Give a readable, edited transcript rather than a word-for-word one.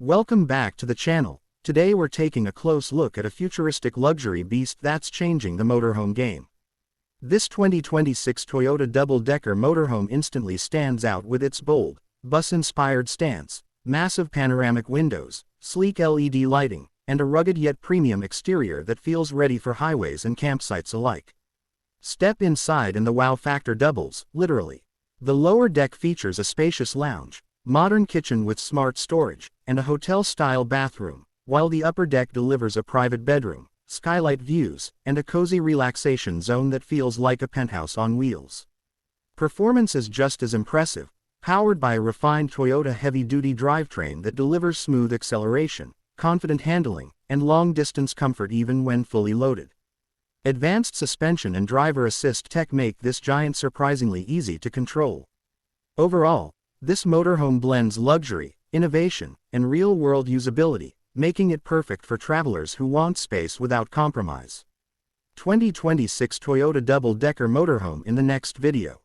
Welcome back to the channel. Today we're taking a close look at a futuristic luxury beast that's changing the motorhome game. This 2026 Toyota Double Decker Motorhome instantly stands out with its bold, bus-inspired stance, massive panoramic windows, sleek LED lighting, and a rugged yet premium exterior that feels ready for highways and campsites alike. Step inside and the wow factor doubles, literally. The lower deck features a spacious lounge, modern kitchen with smart storage, and a hotel-style bathroom, while the upper deck delivers a private bedroom, skylight views, and a cozy relaxation zone that feels like a penthouse on wheels. Performance is just as impressive, powered by a refined Toyota heavy-duty drivetrain that delivers smooth acceleration, confident handling, and long-distance comfort even when fully loaded. Advanced suspension and driver assist tech make this giant surprisingly easy to control. Overall, this motorhome blends luxury, innovation, and real-world usability, making it perfect for travelers who want space without compromise. 2026 Toyota Double Decker Motorhome in the next video.